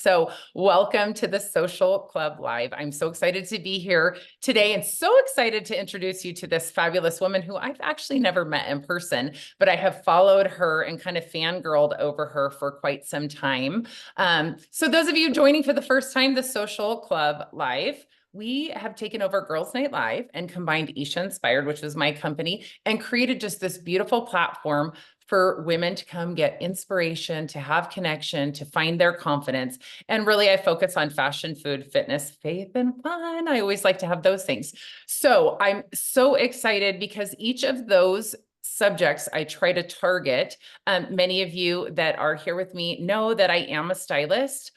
So welcome to the Social Club Live. I'm so excited to be here today and so excited to introduce you to this fabulous woman who I've actually never met in person, but I have followed her and kind of fangirled over her for quite some time. So those of you joining for the first time, the Social Club Live, we have taken over Girls Night Live and combined Isha Inspired, which was my company, and created just this beautiful platform for women to come get inspiration, to have connection, to find their confidence. And really, I focus on fashion, food, fitness, faith, and fun. I always like to have those things. So I'm so excited because each of those subjects I try to target. Many of you that are here with me know that I am a stylist,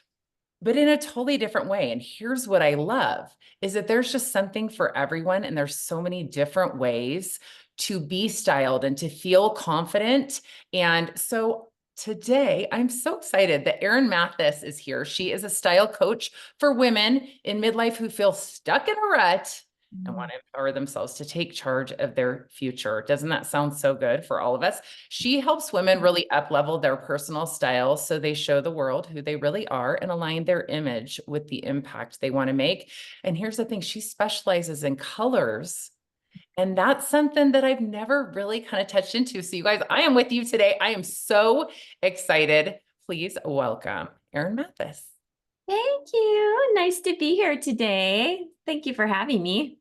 but in a totally different way. And here's what I love is that there's just something for everyone. And there's so many different ways to be styled and to feel confident. And so today I'm so excited that Erin Mathis is here. She is a style coach for women in midlife who feel stuck in a rut and want to empower themselves to take charge of their future. Doesn't that sound so good for all of us? She helps women really up-level their personal style so they show the world who they really are and align their image with the impact they want to make. And here's the thing, she specializes in colors. And that's something that I've never really kind of touched into. So you guys, I am with you today. I am so excited. Please welcome Erin Mathis. Thank you. Nice to be here today. Thank you for having me.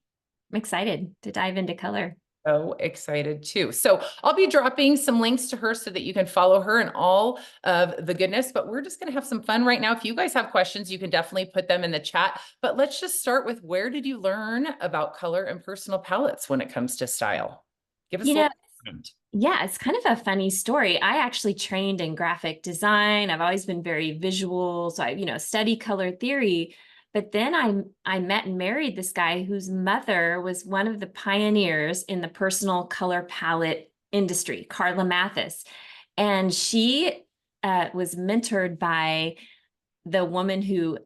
I'm excited to dive into color. So excited too. So I'll be dropping some links to her so that you can follow her and all of the goodness, but we're just going to have some fun right now. If you guys have questions, you can definitely put them in the chat, but let's just start with, where did you learn about color and personal palettes when it comes to style? Give us a little background. Yeah, it's kind of a funny story. I actually trained in graphic design. I've always been very visual. So I study color theory. But then I met and married this guy whose mother was one of the pioneers in the personal color palette industry, Carla Mathis. And she was mentored by the woman who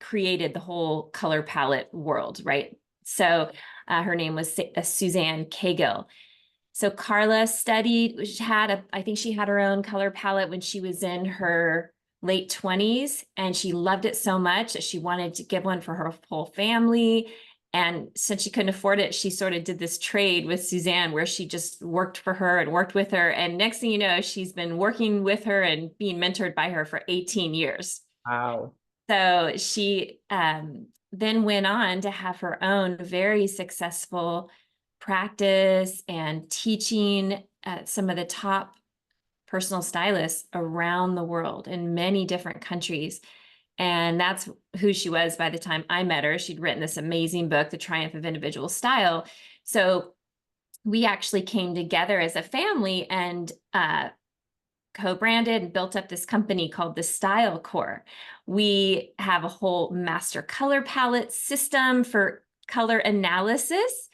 created the whole color palette world, right? So her name was Suzanne Cagill. So Carla studied, I think she had her own color palette when she was in her late 20s, and she loved it so much that she wanted to give one for her whole family. And since she couldn't afford it, she sort of did this trade with Suzanne where she just worked for her and worked with her. And next thing you know, she's been working with her and being mentored by her for 18 years. Wow. So she then went on to have her own very successful practice and teaching some of the top personal stylists around the world in many different countries. And that's who she was by the time I met her. She'd written this amazing book, The Triumph of Individual Style. So we actually came together as a family and co-branded and built up this company called the Style Core. We have a whole master color palette system for color analysis,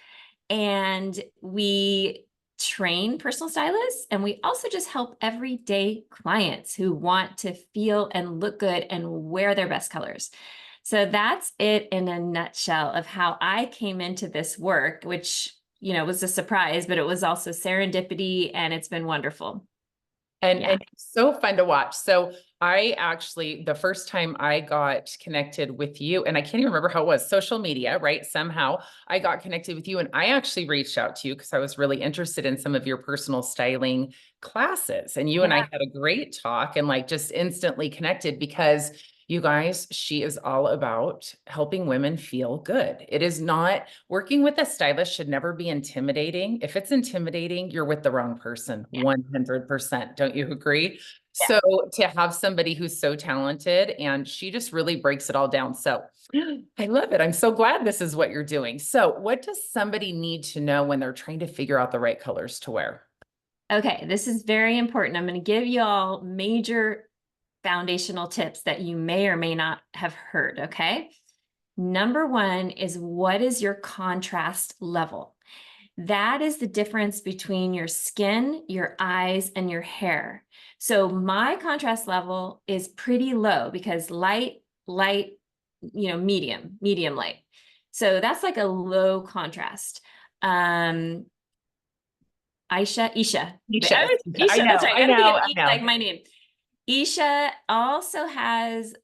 and we train personal stylists, and we also just help everyday clients who want to feel and look good and wear their best colors. So that's it in a nutshell of how I came into this work, which, was a surprise, but it was also serendipity, and it's been wonderful. And it's so fun to watch. So I actually, the first time I got connected with you, and I can't even remember how it was, social media, right? Somehow I got connected with you, and I actually reached out to you because I was really interested in some of your personal styling classes. And you and I had a great talk and just instantly connected because, you guys, she is all about helping women feel good. It is not, working with a stylist should never be intimidating. If it's intimidating, you're with the wrong person, 100%. Don't you agree? Yeah. So to have somebody who's so talented, and she just really breaks it all down. So I love it. I'm so glad this is what you're doing. So what does somebody need to know when they're trying to figure out the right colors to wear? Okay, this is very important. I'm going to give you all major foundational tips that you may or may not have heard, okay? Number one is, what is your contrast level? That is the difference between your skin, your eyes, and your hair. So my contrast level is pretty low because light, medium light. So that's like a low contrast. Isha. Isha. Isha, that's right. I know. Like my name. Isha also has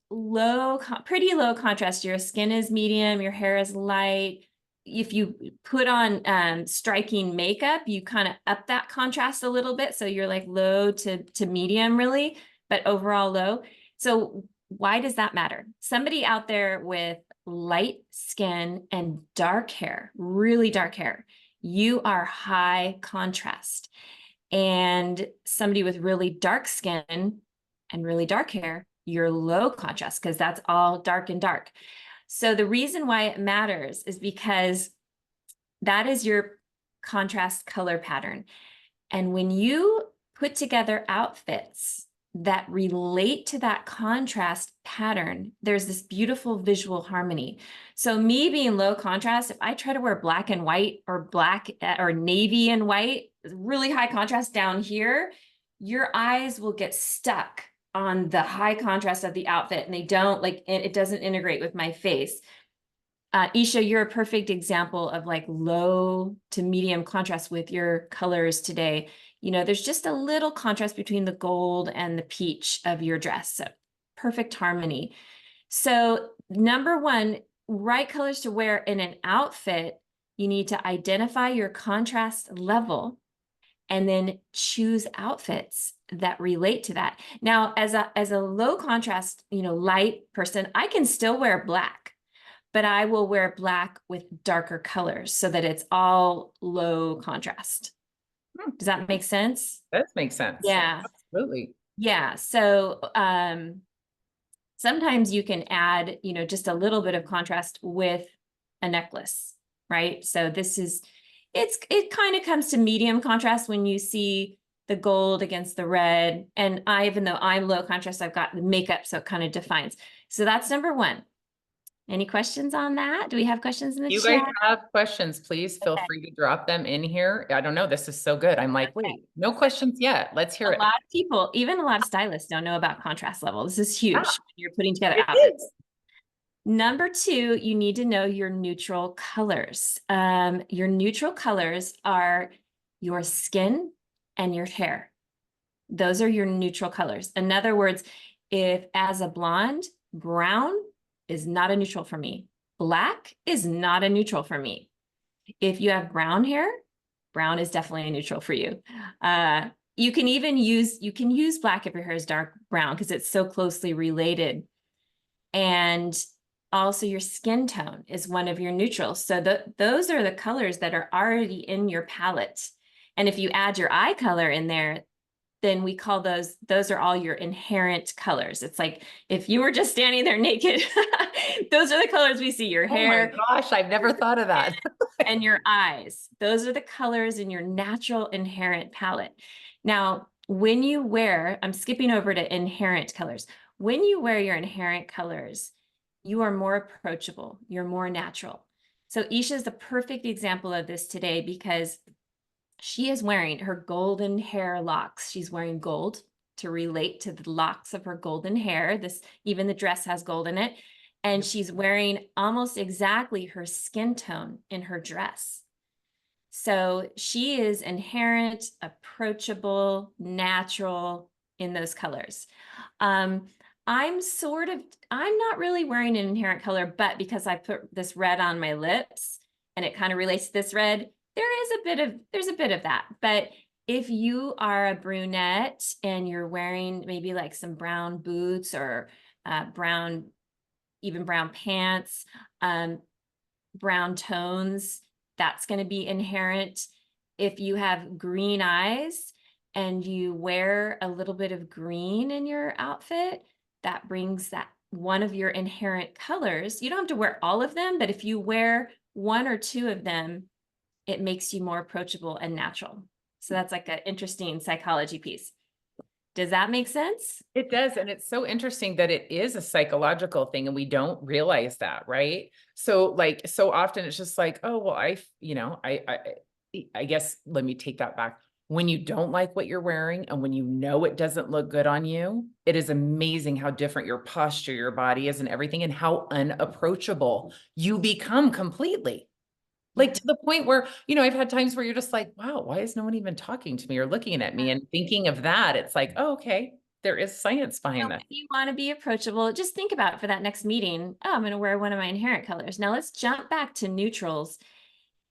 pretty low contrast. Your skin is medium, your hair is light. If you put on striking makeup, you kind of up that contrast a little bit. So you're like low to medium really, but overall low. So why does that matter? Somebody out there with light skin and dark hair, really dark hair, you are high contrast. And somebody with really dark skin and really dark hair, you're low contrast because that's all dark and dark. So the reason why it matters is because that is your contrast color pattern. And when you put together outfits that relate to that contrast pattern, there's this beautiful visual harmony. So me being low contrast, if I try to wear black and white or black or navy and white, really high contrast down here, your eyes will get stuck on the high contrast of the outfit and they don't like, it doesn't integrate with my face. Isha, you're a perfect example of like low to medium contrast with your colors today. You know, there's just a little contrast between the gold and the peach of your dress. So perfect harmony. So number one, right colors to wear in an outfit, you need to identify your contrast level and then choose outfits that relate to that. Now, as a low contrast, you know, light person, I can still wear black, but I will wear black with darker colors so that it's all low contrast. Does that make sense? That makes sense. Yeah. Absolutely. Yeah. So sometimes you can add, you know, just a little bit of contrast with a necklace, right? So this is, it kind of comes to medium contrast when you see the gold against the red. And even though I'm low contrast, I've got the makeup, so it kind of defines. So that's number one. Any questions on that? Do we have questions in the You chat? guys have questions, please feel free to drop them in here. I don't know. This is so good. I'm like, wait, no questions yet. Let's hear A it. lot of people, even a lot of stylists don't know about contrast level. This is huge when you're putting together It outfits. is. Number two, you need to know your neutral colors. Your neutral colors are your skin and your hair. Those are your neutral colors. In other words, if as a blonde, brown is not a neutral for me. Black is not a neutral for me. If you have brown hair, brown is definitely a neutral for you. You can even use black if your hair is dark brown because it's so closely related. And also your skin tone is one of your neutrals. So those are the colors that are already in your palette. And if you add your eye color in there, then we call those are all your inherent colors. It's like if you were just standing there naked, those are the colors we see, your hair. Oh my gosh, I've never thought of that. And your eyes. Those are the colors in your natural inherent palette. Now, when you wear, I'm skipping over to inherent colors. When you wear your inherent colors, you are more approachable, you're more natural. So Isha is the perfect example of this today because she is wearing her golden hair locks. She's wearing gold to relate to the locks of her golden hair. Even the dress has gold in it. And she's wearing almost exactly her skin tone in her dress. So she is inherent, approachable, natural in those colors. I'm not really wearing an inherent color, but because I put this red on my lips and it kind of relates to this red, there's a bit of that. But if you are a brunette and you're wearing maybe like some brown boots or brown pants, brown tones, that's going to be inherent. If you have green eyes and you wear a little bit of green in your outfit, that brings that one of your inherent colors. You don't have to wear all of them, but if you wear one or two of them, it makes you more approachable and natural. So that's like an interesting psychology piece. Does that make sense? It does. And it's so interesting that it is a psychological thing and we don't realize that, right? So like, so often it's just like, oh, well, I guess, let me take that back. When you don't like what you're wearing and when you know it doesn't look good on you, it is amazing how different your posture, your body is and everything and how unapproachable you become completely. Like to the point where, I've had times where you're just like, wow, why is no one even talking to me or looking at me? And thinking of that, it's like, oh, okay. There is science behind So that. if you want to be approachable, just think about it for that next meeting. Oh, I'm going to wear one of my inherent colors. Now let's jump back to neutrals.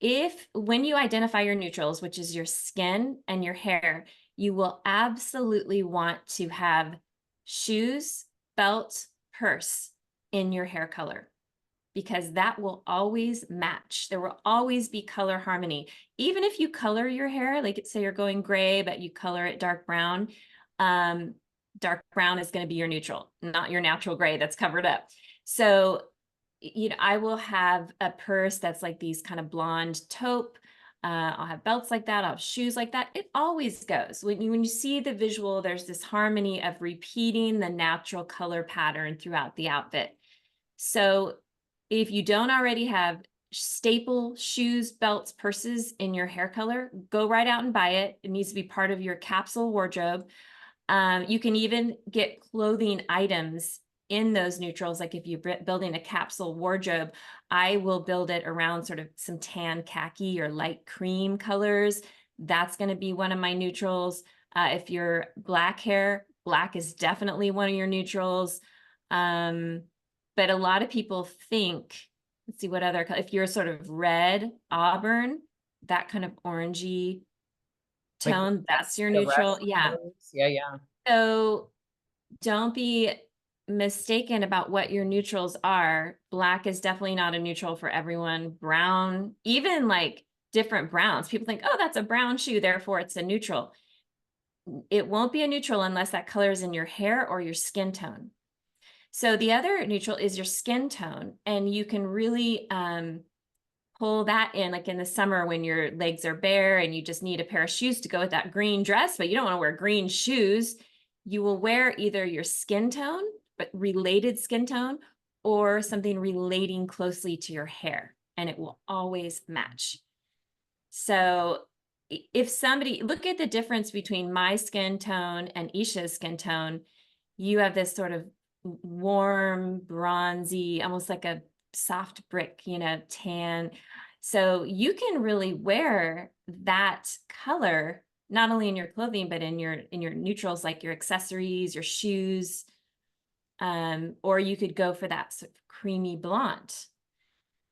If when you identify your neutrals, which is your skin and your hair, you will absolutely want to have shoes, belt, purse in your hair color, because that will always match. There will always be color harmony. Even if you color your hair, like say you're going gray, but you color it um, dark brown is going to be your neutral, not your natural gray that's covered up. So, you know, I will have a purse that's like these kind of blonde taupe. I'll have belts like that. I'll have shoes like that. It always goes. When you see the visual, there's this harmony of repeating the natural color pattern throughout the outfit. So if you don't already have staple shoes, belts, purses in your hair color, go right out and buy it. It needs to be part of your capsule wardrobe. You can even get clothing items in those neutrals. Like if you're building a capsule wardrobe, I will build it around sort of some tan khaki or light cream colors. That's going to be one of my neutrals. If you're black hair, black is definitely one of your neutrals. But a lot of people think, let's see what other, if you're sort of red, auburn, that kind of orangey Like tone, that's your the neutral. rest Yeah. colors. Yeah, yeah. So don't be mistaken about what your neutrals are. Black is definitely not a neutral for everyone. Brown, even like different browns. People think, oh, that's a brown shoe, therefore it's a neutral. It won't be a neutral unless that color is in your hair or your skin tone. So the other neutral is your skin tone, and you can really pull that in, like in the summer when your legs are bare and you just need a pair of shoes to go with that green dress, but you don't want to wear green shoes. You will wear either your skin tone, but related skin tone, or something relating closely to your hair, and it will always match. So if somebody, look at the difference between my skin tone and Isha's skin tone. You have this sort of warm, bronzy, almost like a soft brick, you know, tan. So you can really wear that color not only in your clothing, but in your neutrals, like your accessories, your shoes. Or you could go for that sort of creamy blonde.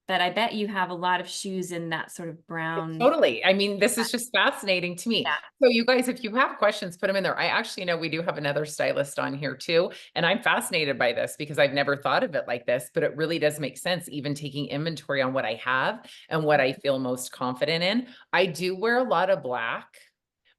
But I bet you have a lot of shoes in that sort of brown. Totally. I mean, this is just fascinating to me. Yeah. So you guys, if you have questions, put them in there. I actually know we do have another stylist on here too. And I'm fascinated by this because I've never thought of it like this, but it really does make sense, even taking inventory on what I have and what I feel most confident in. I do wear a lot of black.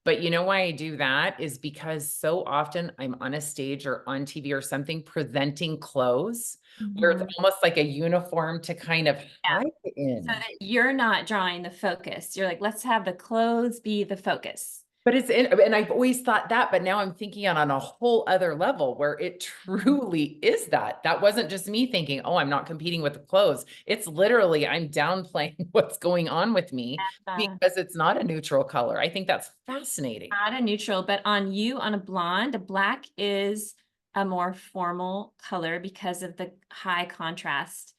But you know why I do that is because so often I'm on a stage or on TV or something presenting clothes where it's Mhm. almost like a uniform to kind of Yeah. hide So in. that you're not drawing the focus. You're like, let's have the clothes be the focus. But it's in, and I've always thought that, but now I'm thinking on a whole other level where it truly is that. That wasn't just me thinking, oh, I'm not competing with the clothes. It's literally I'm downplaying what's going on with me Uh, because it's not a neutral color. I think that's fascinating. Not a neutral, but on you, on a blonde, a black is a more formal color because of the high contrast.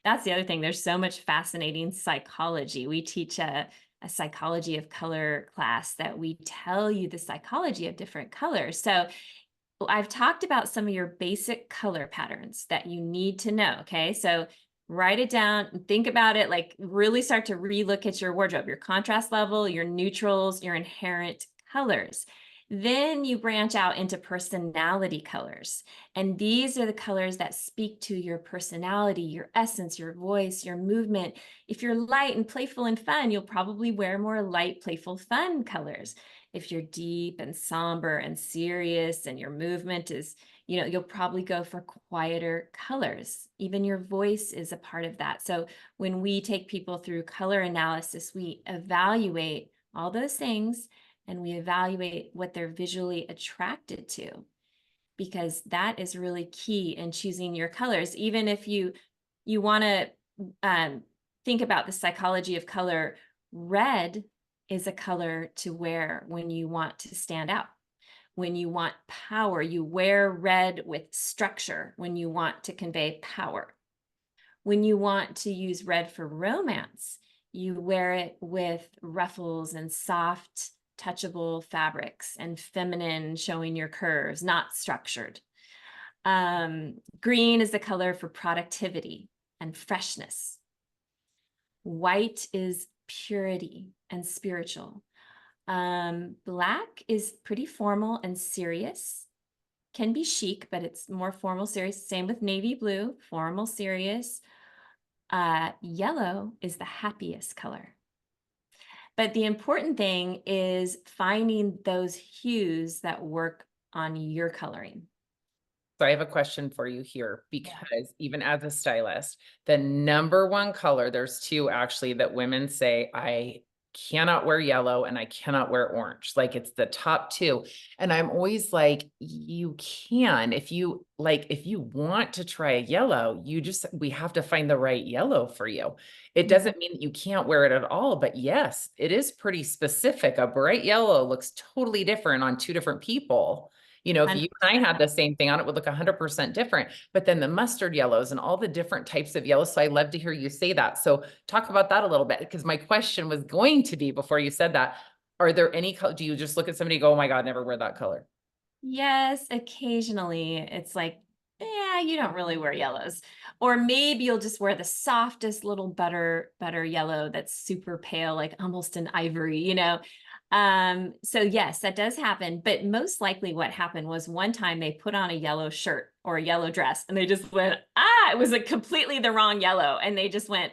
That's the other thing. There's so much fascinating psychology. We teach a psychology of color class that we tell you the psychology of different colors. So I've talked about some of your basic color patterns that you need to know. Okay. So write it down and think about it, like really start to relook at your wardrobe, your contrast level, your neutrals, your inherent colors. Then you branch out into personality colors. And these are the colors that speak to your personality, your essence, your voice, your movement. If you're light and playful and fun, you'll probably wear more light, playful, fun colors. If you're deep and somber and serious and your movement is, you know, you'll probably go for quieter colors. Even your voice is a part of that. So when we take people through color analysis, we evaluate all those things and we evaluate what they're visually attracted to, because that is really key in choosing your colors. Even if you want to think about the psychology of color, red is a color to wear when you want to stand out. When you want power, you wear red with structure when you want to convey power. When you want to use red for romance, you wear it with ruffles and soft touchable fabrics, and feminine, showing your curves, not structured. Green is the color for productivity and freshness. White is purity and spiritual. Black is pretty formal and serious. Can be chic, but it's more formal, serious. Same with navy blue, formal, serious. Yellow is the happiest color. But the important thing is finding those hues that work on your coloring. So I have a question for you here, because even as a stylist, the number one color, there's two actually that women say, I cannot wear yellow and I cannot wear orange. Like it's the top two. And I'm always like, you can, if you want to try a yellow, we have to find the right yellow for you. It doesn't mean that you can't wear it at all, but yes, it is pretty specific. A bright yellow looks totally different on two different people. You know, if you and I had the same thing on, it would look 100% different, but then the mustard yellows and all the different types of yellows. So I love to hear you say that. So talk about that a little bit, because my question was going to be, before you said that, are there any color, do you just look at somebody and go, oh my God, never wear that color? Yes, occasionally it's like, yeah, you don't really wear yellows. Or maybe you'll just wear the softest little butter yellow that's super pale, like almost an ivory, you know? So yes, that does happen. But most likely what happened was one time they put on a yellow shirt or a yellow dress and they just went, it was like completely the wrong yellow. And they just went,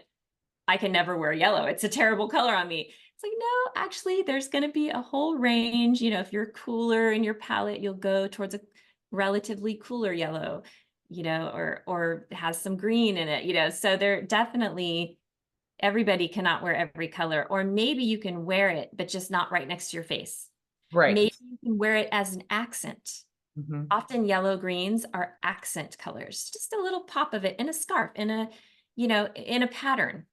I can never wear yellow. It's a terrible color on me. It's like, no, actually, there's going to be a whole range. You know, if you're cooler in your palette, you'll go towards a relatively cooler yellow, you know, or has some green in it, you know. So there definitely, everybody cannot wear every color, or maybe you can wear it, but just not right next to your face. Right. Maybe you can wear it as an accent. Mhm. Often yellow greens are accent colors, just a little pop of it in a scarf, in a, you know, in a pattern.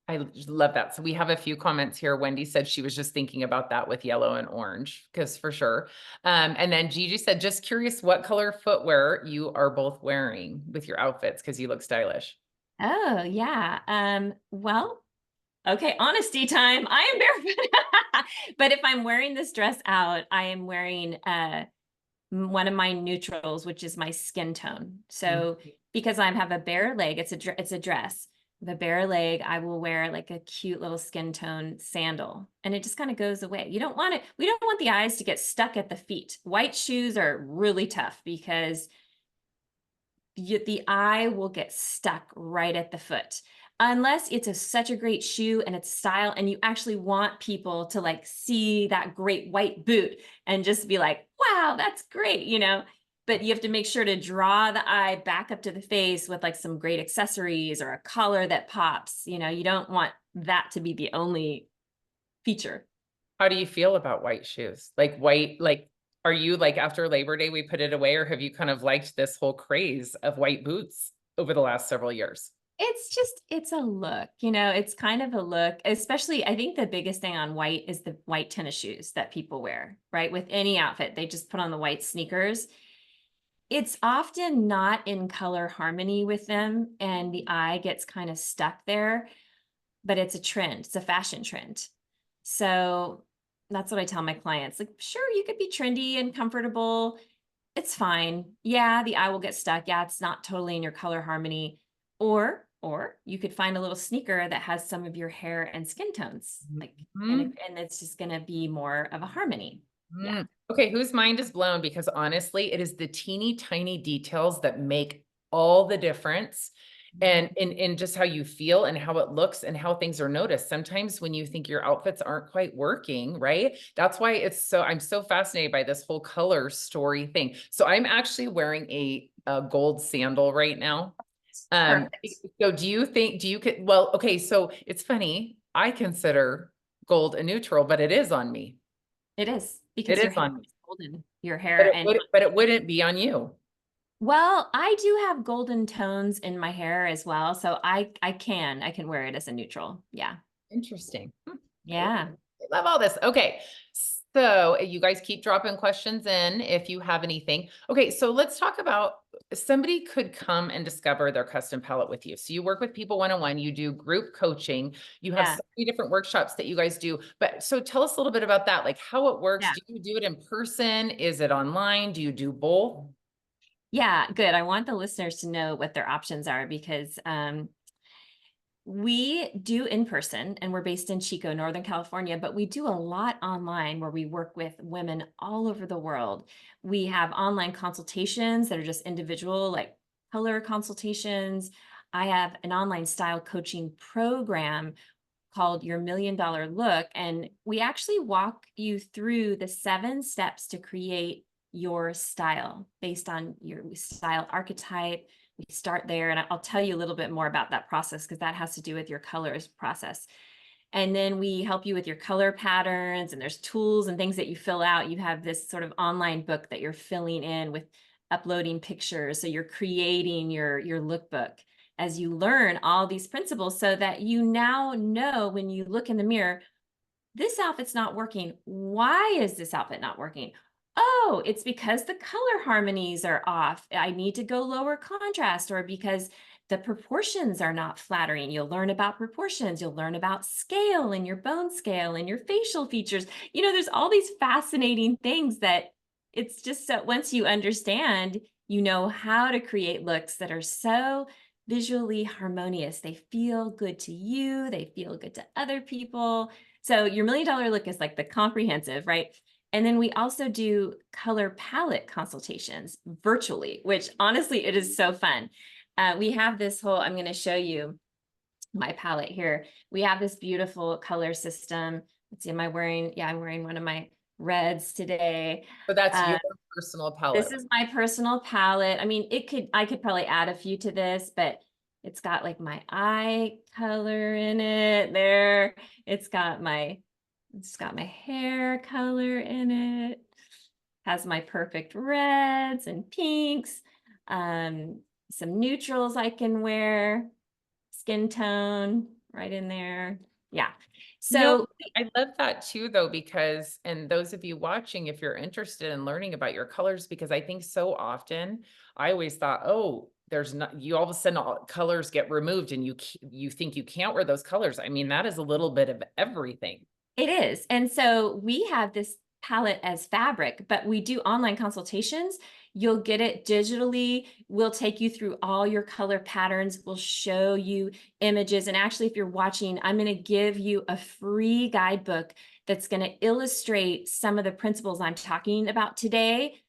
I love that. So we have a few comments here. Wendy said she was just thinking about that with yellow and orange, because for sure. And then Gigi said, just curious what color footwear you are both wearing with your outfits, because you look stylish. Oh, yeah. Well, okay, honesty time. I am barefoot. But if I'm wearing this dress out, I am wearing one of my neutrals, which is my skin tone. So because I have a bare leg, it's a dress. The bare leg, I will wear like a cute little skin tone sandal, and it just kind of goes away. You don't want it. We don't want the eyes to get stuck at the feet. White shoes are really tough because the eye will get stuck right at the foot, unless it's such a great shoe and it's style and you actually want people to like see that great white boot and just be like, wow, that's great, you know. But you have to make sure to draw the eye back up to the face with like some great accessories or a collar that pops. You know, you don't want that to be the only feature. How do you feel about white shoes? Like white, like, are you like, after Labor Day, we put it away, or have you kind of liked this whole craze of white boots over the last several years? It's a look, you know, it's kind of a look, especially I think the biggest thing on white is the white tennis shoes that people wear, right? With any outfit, they just put on the white sneakers. It's often not in color harmony with them, and the eye gets kind of stuck there, but it's a trend, it's a fashion trend. So that's what I tell my clients. Like, sure, you could be trendy and comfortable. It's fine. Yeah, the eye will get stuck. Yeah, it's not totally in your color harmony. Or you could find a little sneaker that has some of your hair and skin tones, like, and it's just gonna be more of a harmony. Yeah. Okay, whose mind is blown? Because honestly, it is the teeny tiny details that make all the difference. And in just how you feel and how it looks and how things are noticed. Sometimes when you think your outfits aren't quite working, right? That's why I'm so fascinated by this whole color story thing. So I'm actually wearing a gold sandal right now. Perfect. So well, okay, so it's funny. I consider gold a neutral, but it is on me. It is It because your is hair on me, is golden. Your but hair and it wouldn't be on you. well, I do have golden tones in my hair as well, so I can wear it as a neutral. Yeah. Interesting. Cool. Yeah. I love all this. Okay. So you guys keep dropping questions in if you have anything. Okay. So let's talk about somebody could come and discover their custom palette with you. So you work with people one-on-one, you do group coaching, you have Yeah, so many different workshops that you guys do. But so tell us a little bit about that, like how it works. yeah, Do you do it in person? Is it online? Do you do both? yeah, good. I want the listeners to know what their options are because we do in person and we're based in Chico, Northern California, but we do a lot online where we work with women all over the world. We have online consultations that are just individual, like color consultations. I have an online style coaching program called Your $1,000,000 Look. And we actually walk you through the 7 steps to create your style based on your style archetype. We start there, and I'll tell you a little bit more about that process because that has to do with your colors process. And then we help you with your color patterns, and there's tools and things that you fill out. You have this sort of online book that you're filling in with uploading pictures. So you're creating your lookbook as you learn all these principles so that you now know when you look in the mirror, this outfit's not working. Why is this outfit not working? Oh, it's because the color harmonies are off. I need to go lower contrast, or because the proportions are not flattering. You'll learn about proportions. You'll learn about scale and your bone scale and your facial features. There's all these fascinating things that it's just so once you understand, you know how to create looks that are so visually harmonious. They feel good to you, they feel good to other people. So your $1,000,000 Look is like the comprehensive, right? And then we also do color palette consultations virtually, which honestly, it is so fun. We have this whole, I'm going to show you my palette here. We have this beautiful color system. Let's see, am I wearing, yeah, I'm wearing one of my reds today. So that's Uh, your personal palette. this is my personal palette. I mean, I could probably add a few to this, but it's got like my eye color in it there. It's got my hair color in it. Has my perfect reds and pinks. Um, some neutrals I can wear. Skin tone right in there. Yeah. You know, So I love that too, though, because, and those of you watching, if you're interested in learning about your colors, because I think so often I always thought, oh, there's not, you all of a sudden all colors get removed and you think you can't wear those colors. I mean, that is a little bit of everything. it is. And so we have this palette as fabric, but we do online consultations. You'll get it digitally. We'll take you through all your color patterns. We'll show you images. And actually, if you're watching, I'm going to give you a free guidebook that's going to illustrate some of the principles I'm talking about today,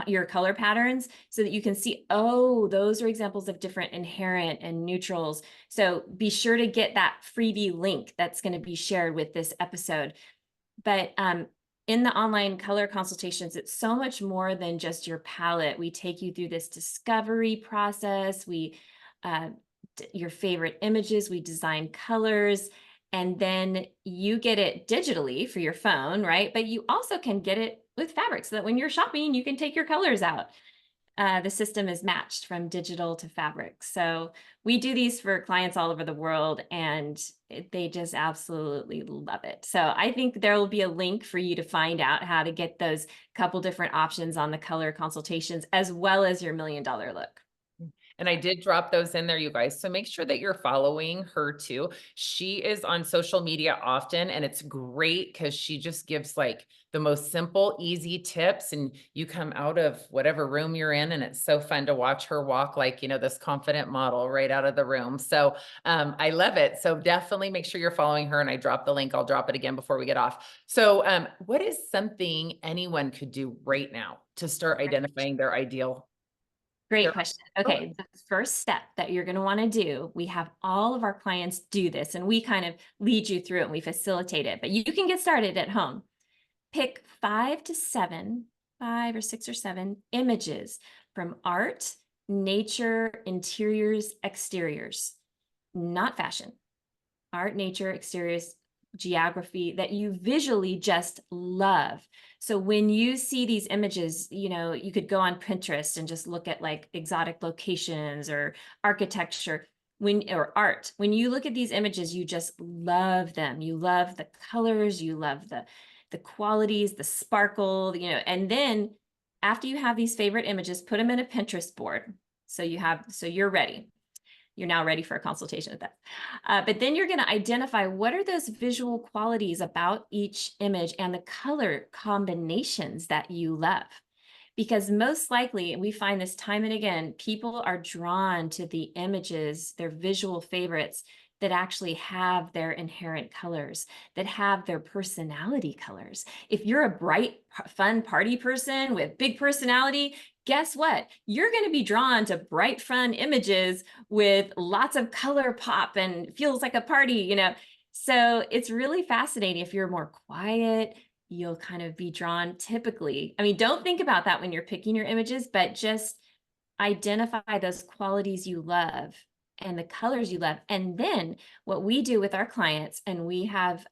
your color patterns, so that you can see, oh, those are examples of different inherent and neutrals. So be sure to get that freebie link that's going to be shared with this episode. But in the online color consultations, it's so much more than just your palette. We take you through this discovery process. Your favorite images, we design colors, and then you get it digitally for your phone, right? But you also can get it with fabric so that when you're shopping, you can take your colors out. The system is matched from digital to fabric. So we do these for clients all over the world, and they just absolutely love it. So I think there will be a link for you to find out how to get those couple different options on the color consultations, as well as your $1,000,000 Look. And I did drop those in there, you guys. So make sure that you're following her too. She is on social media often, and it's great because she just gives like the most simple, easy tips. And you come out of whatever room you're in, and it's so fun to watch her walk like, this confident model right out of the room. So I love it. So definitely make sure you're following her. And I dropped the link. I'll drop it again before we get off. So what is something anyone could do right now to start identifying their ideal? Great Their question. color? Okay, the first step that you're going to want to do, we have all of our clients do this, and we kind of lead you through it and we facilitate it, but you can get started at home. Pick 5 or 6 or 7 images from art, nature, interiors, exteriors, not fashion, art, nature, exteriors, geography that you visually just love. So when you see these images, you could go on Pinterest and just look at like exotic locations or architecture or art. When you look at these images, you just love them. You love the colors, you love the qualities, the sparkle, and then after you have these favorite images, put them in a Pinterest board. So you're ready. You're now ready for a consultation with us. But then you're going to identify what are those visual qualities about each image and the color combinations that you love. Because most likely, and we find this time and again, people are drawn to the images, their visual favorites that actually have their inherent colors, that have their personality colors. If you're a bright, fun party person with big personality, guess what? You're going to be drawn to bright, fun images with lots of color pop and feels like a party, you know? So it's really fascinating. If you're more quiet, you'll kind of be drawn typically. I mean, don't think about that when you're picking your images, but just identify those qualities you love and the colors you love. And then what we do with our clients, and we have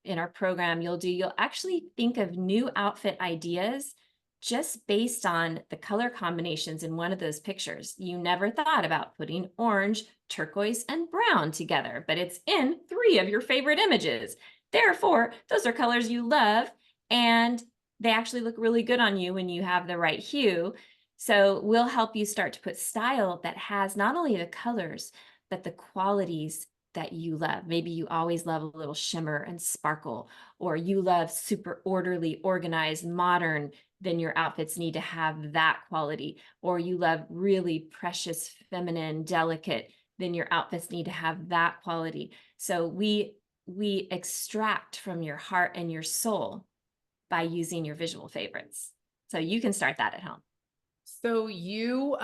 in our program, you'll actually think of new outfit ideas just based on the color combinations in one of those pictures. You never thought about putting orange, turquoise, and brown together, but it's in 3 of your favorite images. Therefore, those are colors you love, and they actually look really good on you when you have the right hue. So we'll help you start to put style that has not only the colors, but the qualities that you love. Maybe you always love a little shimmer and sparkle, or you love super orderly, organized, modern, then your outfits need to have that quality. Or you love really precious, feminine, delicate, then your outfits need to have that quality. So we extract from your heart and your soul by using your visual favorites. So you can start that at home. So you,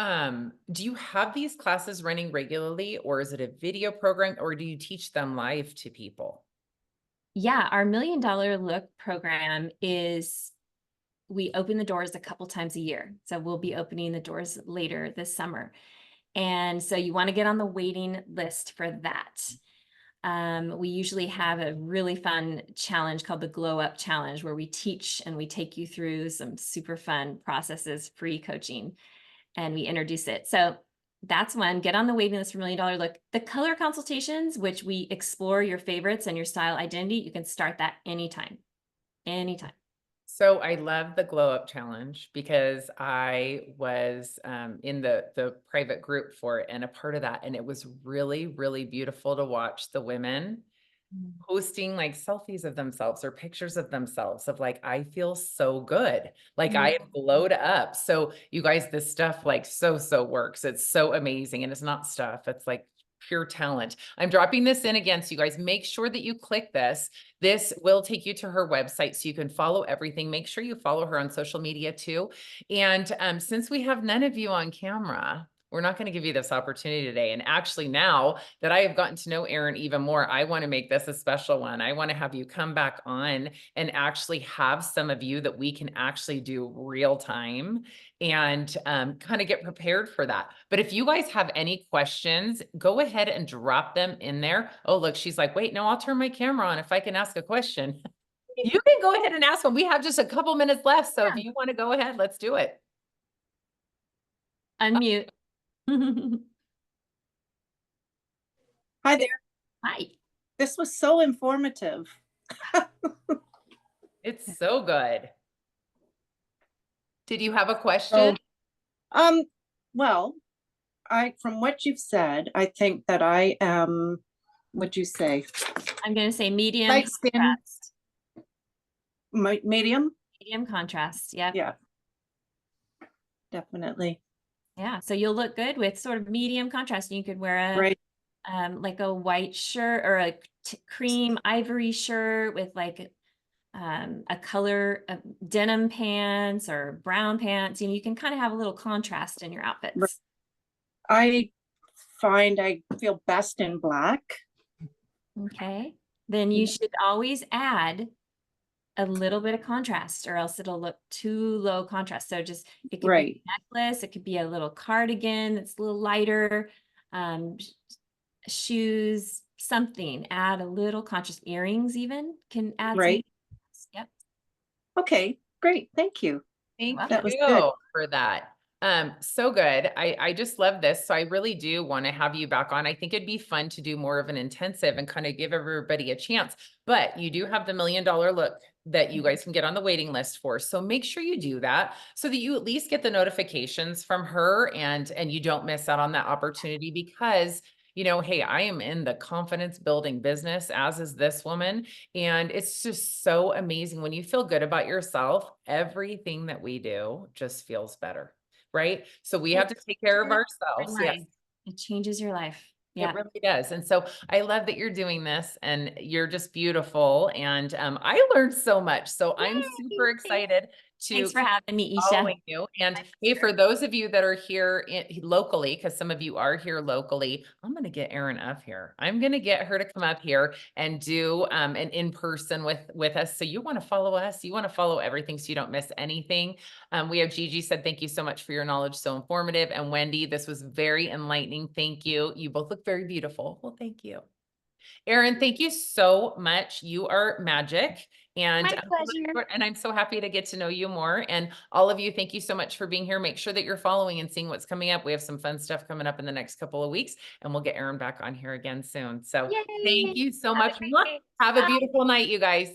do you have these classes running regularly, or is it a video program, or do you teach them live to people? Yeah, our $1 Million Look program we open the doors a couple times a year. So we'll be opening the doors later this summer. And so you want to get on the waiting list for that. We usually have a really fun challenge called the Glow Up Challenge, where we teach and we take you through some super fun processes, free coaching, and we introduce it. So that's one. Get on the waiting list for $1 Million Look. The color consultations, which we explore your favorites and your style identity, you can start that anytime. Anytime. So I love the Glow Up Challenge because I was in the private group for it and a part of that. And it was really, really beautiful to watch the women posting like selfies of themselves or pictures of themselves of like, I feel so good. Like I am glowed up. So you guys, this stuff like so works. It's so amazing. And it's not stuff. It's like pure talent. I'm dropping this in again. So you guys make sure that you click this. This will take you to her website so you can follow everything. Make sure you follow her on social media too. And since we have none of you on camera, we're not going to give you this opportunity today. And actually, now that I have gotten to know Erin even more, I want to make this a special one. I want to have you come back on and actually have some of you that we can actually do real time and kind of get prepared for that. But if you guys have any questions, go ahead and drop them in there. Oh, look, she's like, wait, no, I'll turn my camera on if I can ask a question. You can go ahead and ask one. We have just a couple minutes left. So if you want to go ahead, let's do it. Unmute. Hi there. Hi. This was so informative. It's so good. Did you have a question? Well, from what you've said, I think that I am, what'd you say? I'm going to say medium Light skin, contrast. medium? Medium contrast. Yep. Yeah. Definitely. Yeah. So you'll look good with sort of medium contrast. You could wear a Right. like a white shirt or a cream ivory shirt with like a color of denim pants or brown pants. You know, you can kind of have a little contrast in your outfits. I find I feel best in black. Okay. Then you should always add a little bit of contrast, or else it'll look too low contrast. So just, it could be a necklace, it could be a little cardigan that's a little lighter, shoes, something, add a little contrast. Earrings even can add some. Yep. Okay, great. Thank you. Thank That was you good. for that. So good. I just love this. So I really do want to have you back on. I think it'd be fun to do more of an intensive and kind of give everybody a chance. But you do have the $1 million look that you guys can get on the waiting list for. So make sure you do that so that you at least get the notifications from her and you don't miss out on that opportunity because hey, I am in the confidence building business, as is this woman. And it's just so amazing when you feel good about yourself, everything that we do just feels better. Right. So we have to take care of ourselves. Yes. It changes your life. It Yeah. really does. And so I love that you're doing this and you're just beautiful. And I learned so much. So I'm super excited to Thanks for having me, Isha. following you. And hey, for those of you that are here locally, because some of you are here locally, I'm going to get Erin up here. I'm going to get her to come up here and do an in-person with us. So you want to follow us, you want to follow everything so you don't miss anything. We have Gigi said, thank you so much for your knowledge. So informative. And Wendy, this was very enlightening. Thank you. You both look very beautiful. Well, thank you. Erin, thank you so much. You are magic. And, My pleasure. and I'm so happy to get to know you more. And all of you, thank you so much for being here. Make sure that you're following and seeing what's coming up. We have some fun stuff coming up in the next couple of weeks, and we'll get Erin back on here again soon. So Yay. thank you so Have a much. great day. Have a Bye. beautiful night, you guys.